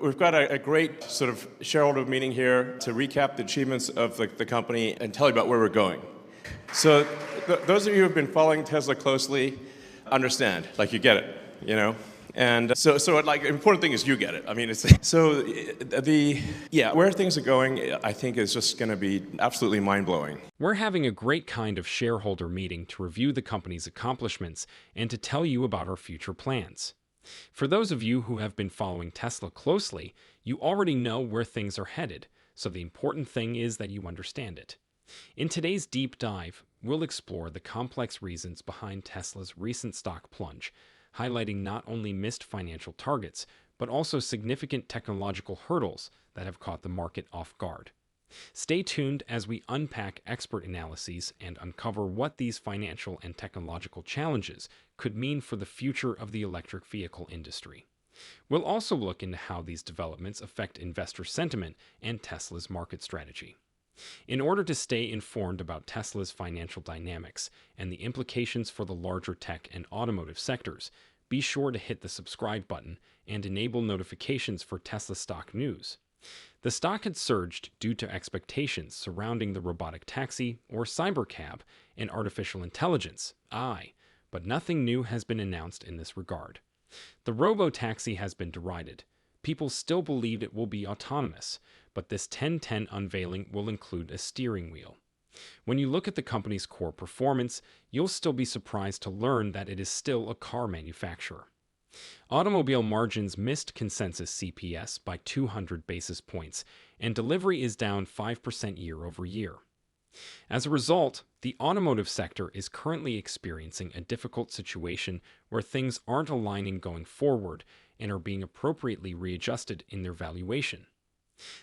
We've got a great sort of shareholder meeting here to recap the achievements of the company and tell you about where we're going. So those of you who have been following Tesla closely understand, like you get it, you know? And so like, important thing is you get it. I mean, where things are going, I think is just going to be absolutely mind-blowing. We're having a great kind of shareholder meeting to review the company's accomplishments and to tell you about our future plans. For those of you who have been following Tesla closely, you already know where things are headed, so the important thing is that you understand it. In today's deep dive, we'll explore the complex reasons behind Tesla's recent stock plunge, highlighting not only missed financial targets, but also significant technological hurdles that have caught the market off guard. Stay tuned as we unpack expert analyses and uncover what these financial and technological challenges could mean for the future of the electric vehicle industry. We'll also look into how these developments affect investor sentiment and Tesla's market strategy. In order to stay informed about Tesla's financial dynamics and the implications for the larger tech and automotive sectors, be sure to hit the subscribe button and enable notifications for Tesla stock news. The stock had surged due to expectations surrounding the robotic taxi, or cybercab, and artificial intelligence, AI, but nothing new has been announced in this regard. The robo-taxi has been derided. People still believed it will be autonomous, but this 1010 unveiling will include a steering wheel. When you look at the company's core performance, you'll still be surprised to learn that it is still a car manufacturer. Automobile margins missed consensus CPS by 200 basis points, and delivery is down 5% year over year. As a result, the automotive sector is currently experiencing a difficult situation where things aren't aligning going forward and are being appropriately readjusted in their valuation.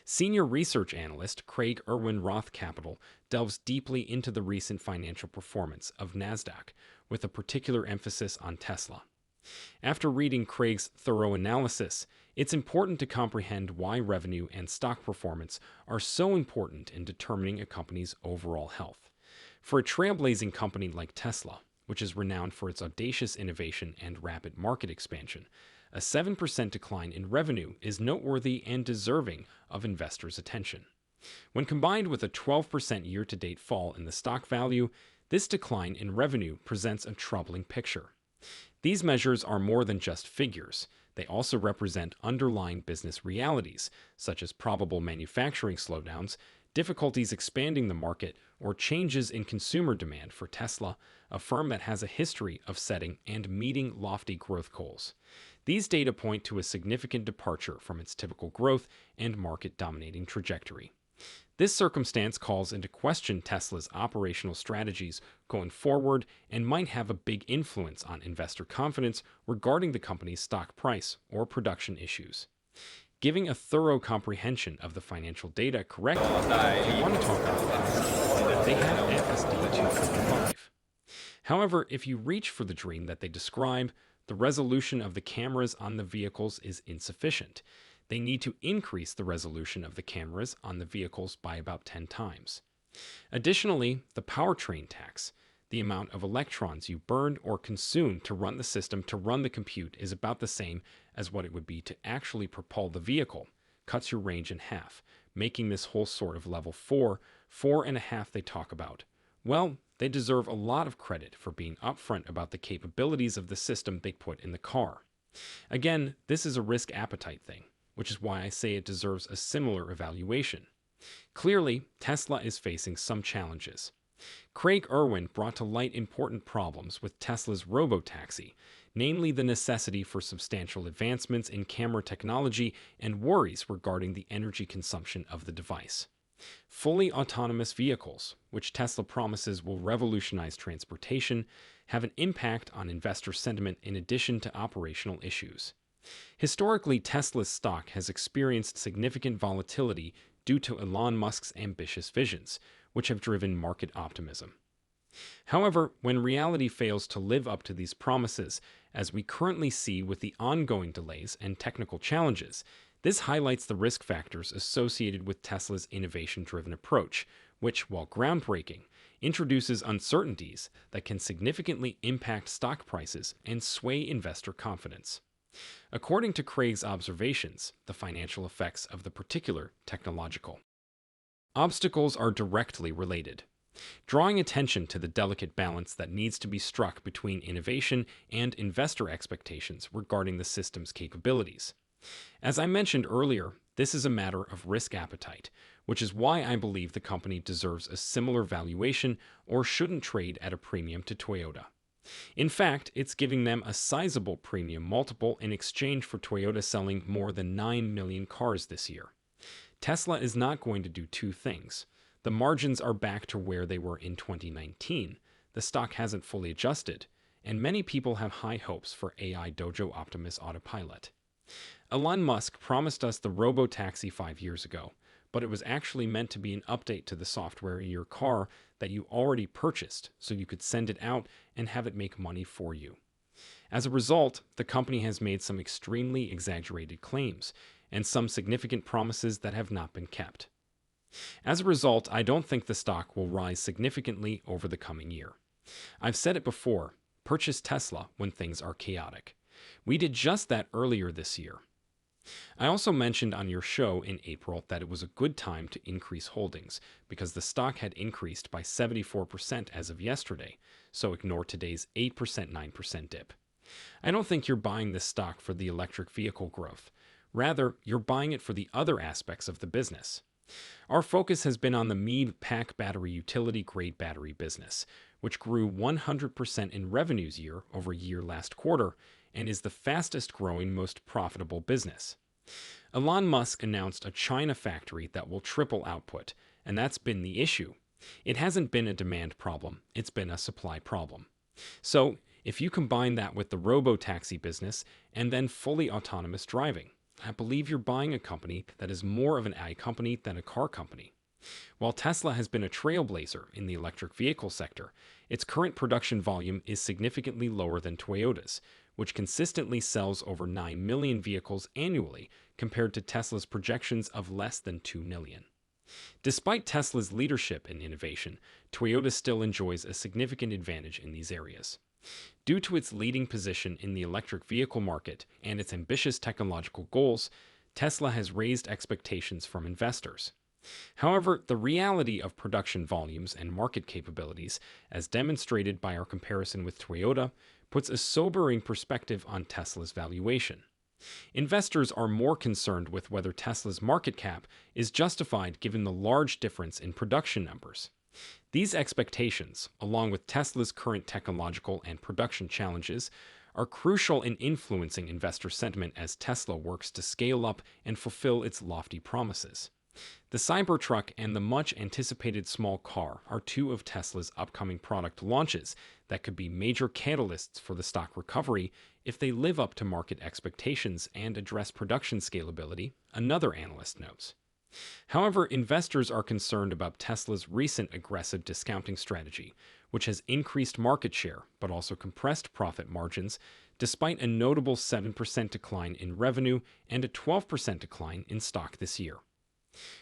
Senior research analyst Craig Irwin Roth Capital delves deeply into the recent financial performance of NASDAQ, with a particular emphasis on Tesla. After reading Craig's thorough analysis, it's important to comprehend why revenue and stock performance are so important in determining a company's overall health. For a trailblazing company like Tesla, which is renowned for its audacious innovation and rapid market expansion, a 7% decline in revenue is noteworthy and deserving of investors' attention. When combined with a 12% year-to-date fall in the stock value, this decline in revenue presents a troubling picture. These measures are more than just figures. They also represent underlying business realities, such as probable manufacturing slowdowns, difficulties expanding the market, or changes in consumer demand for Tesla, a firm that has a history of setting and meeting lofty growth goals. These data point to a significant departure from its typical growth and market-dominating trajectory. This circumstance calls into question Tesla's operational strategies going forward and might have a big influence on investor confidence regarding the company's stock price or production issues. Giving a thorough comprehension of the financial data correctly, if you want to talk about that, they have FSD 255. However, if you reach for the dream that they describe, the resolution of the cameras on the vehicles is insufficient. They need to increase the resolution of the cameras on the vehicles by about 10 times. Additionally, the powertrain tax, the amount of electrons you burn or consume to run the system to run the compute, is about the same as what it would be to actually propel the vehicle, cuts your range in half, making this whole sort of level 4, 4.5 they talk about. Well, they deserve a lot of credit for being upfront about the capabilities of the system they put in the car. Again, this is a risk appetite thing, which is why I say it deserves a similar evaluation. Clearly, Tesla is facing some challenges. Craig Irwin brought to light important problems with Tesla's robotaxi, namely the necessity for substantial advancements in camera technology and worries regarding the energy consumption of the device. Fully autonomous vehicles, which Tesla promises will revolutionize transportation, have an impact on investor sentiment in addition to operational issues. Historically, Tesla's stock has experienced significant volatility due to Elon Musk's ambitious visions, which have driven market optimism. However, when reality fails to live up to these promises, as we currently see with the ongoing delays and technical challenges, this highlights the risk factors associated with Tesla's innovation-driven approach, which, while groundbreaking, introduces uncertainties that can significantly impact stock prices and sway investor confidence. According to Craig's observations, the financial effects of the particular technological obstacles are directly related, drawing attention to the delicate balance that needs to be struck between innovation and investor expectations regarding the system's capabilities. As I mentioned earlier, this is a matter of risk appetite, which is why I believe the company deserves a similar valuation or shouldn't trade at a premium to Toyota. In fact, it's giving them a sizable premium multiple in exchange for Toyota selling more than 9 million cars this year. Tesla is not going to do two things. The margins are back to where they were in 2019. The stock hasn't fully adjusted, and many people have high hopes for AI Dojo Optimus Autopilot. Elon Musk promised us the robo-taxi 5 years ago, but it was actually meant to be an update to the software in your car that you already purchased so you could send it out and have it make money for you. As a result, the company has made some extremely exaggerated claims and some significant promises that have not been kept. As a result, I don't think the stock will rise significantly over the coming year. I've said it before, purchase Tesla when things are chaotic. We did just that earlier this year. I also mentioned on your show in April that it was a good time to increase holdings because the stock had increased by 74% as of yesterday, so ignore today's 8%, 9% dip. I don't think you're buying this stock for the electric vehicle growth. Rather, you're buying it for the other aspects of the business. Our focus has been on the mid-pack battery utility-grade battery business, which grew 100% in revenues year over year last quarter and is the fastest growing, most profitable business. Elon Musk announced a China factory that will triple output, and that's been the issue. It hasn't been a demand problem, it's been a supply problem. So, if you combine that with the robo-taxi business and then fully autonomous driving, I believe you're buying a company that is more of an AI company than a car company. While Tesla has been a trailblazer in the electric vehicle sector, its current production volume is significantly lower than Toyota's, which consistently sells over 9 million vehicles annually compared to Tesla's projections of less than 2 million. Despite Tesla's leadership in innovation, Toyota still enjoys a significant advantage in these areas. Due to its leading position in the electric vehicle market and its ambitious technological goals, Tesla has raised expectations from investors. However, the reality of production volumes and market capabilities, as demonstrated by our comparison with Toyota, puts a sobering perspective on Tesla's valuation. Investors are more concerned with whether Tesla's market cap is justified given the large difference in production numbers. These expectations, along with Tesla's current technological and production challenges, are crucial in influencing investor sentiment as Tesla works to scale up and fulfill its lofty promises. The Cybertruck and the much-anticipated small car are two of Tesla's upcoming product launches that could be major catalysts for the stock recovery if they live up to market expectations and address production scalability, another analyst notes. However, investors are concerned about Tesla's recent aggressive discounting strategy, which has increased market share but also compressed profit margins despite a notable 7% decline in revenue and a 12% decline in stock this year.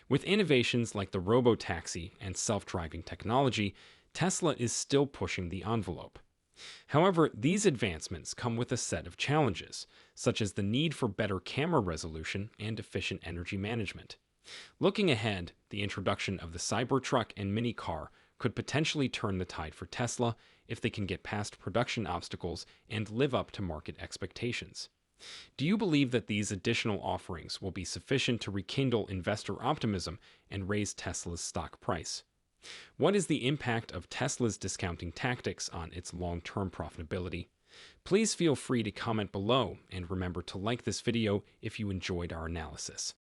With innovations like the robo-taxi and self-driving technology, Tesla is still pushing the envelope. However, these advancements come with a set of challenges, such as the need for better camera resolution and efficient energy management. Looking ahead, the introduction of the Cybertruck and mini car could potentially turn the tide for Tesla if they can get past production obstacles and live up to market expectations. Do you believe that these additional offerings will be sufficient to rekindle investor optimism and raise Tesla's stock price? What is the impact of Tesla's discounting tactics on its long-term profitability? Please feel free to comment below and remember to like this video if you enjoyed our analysis.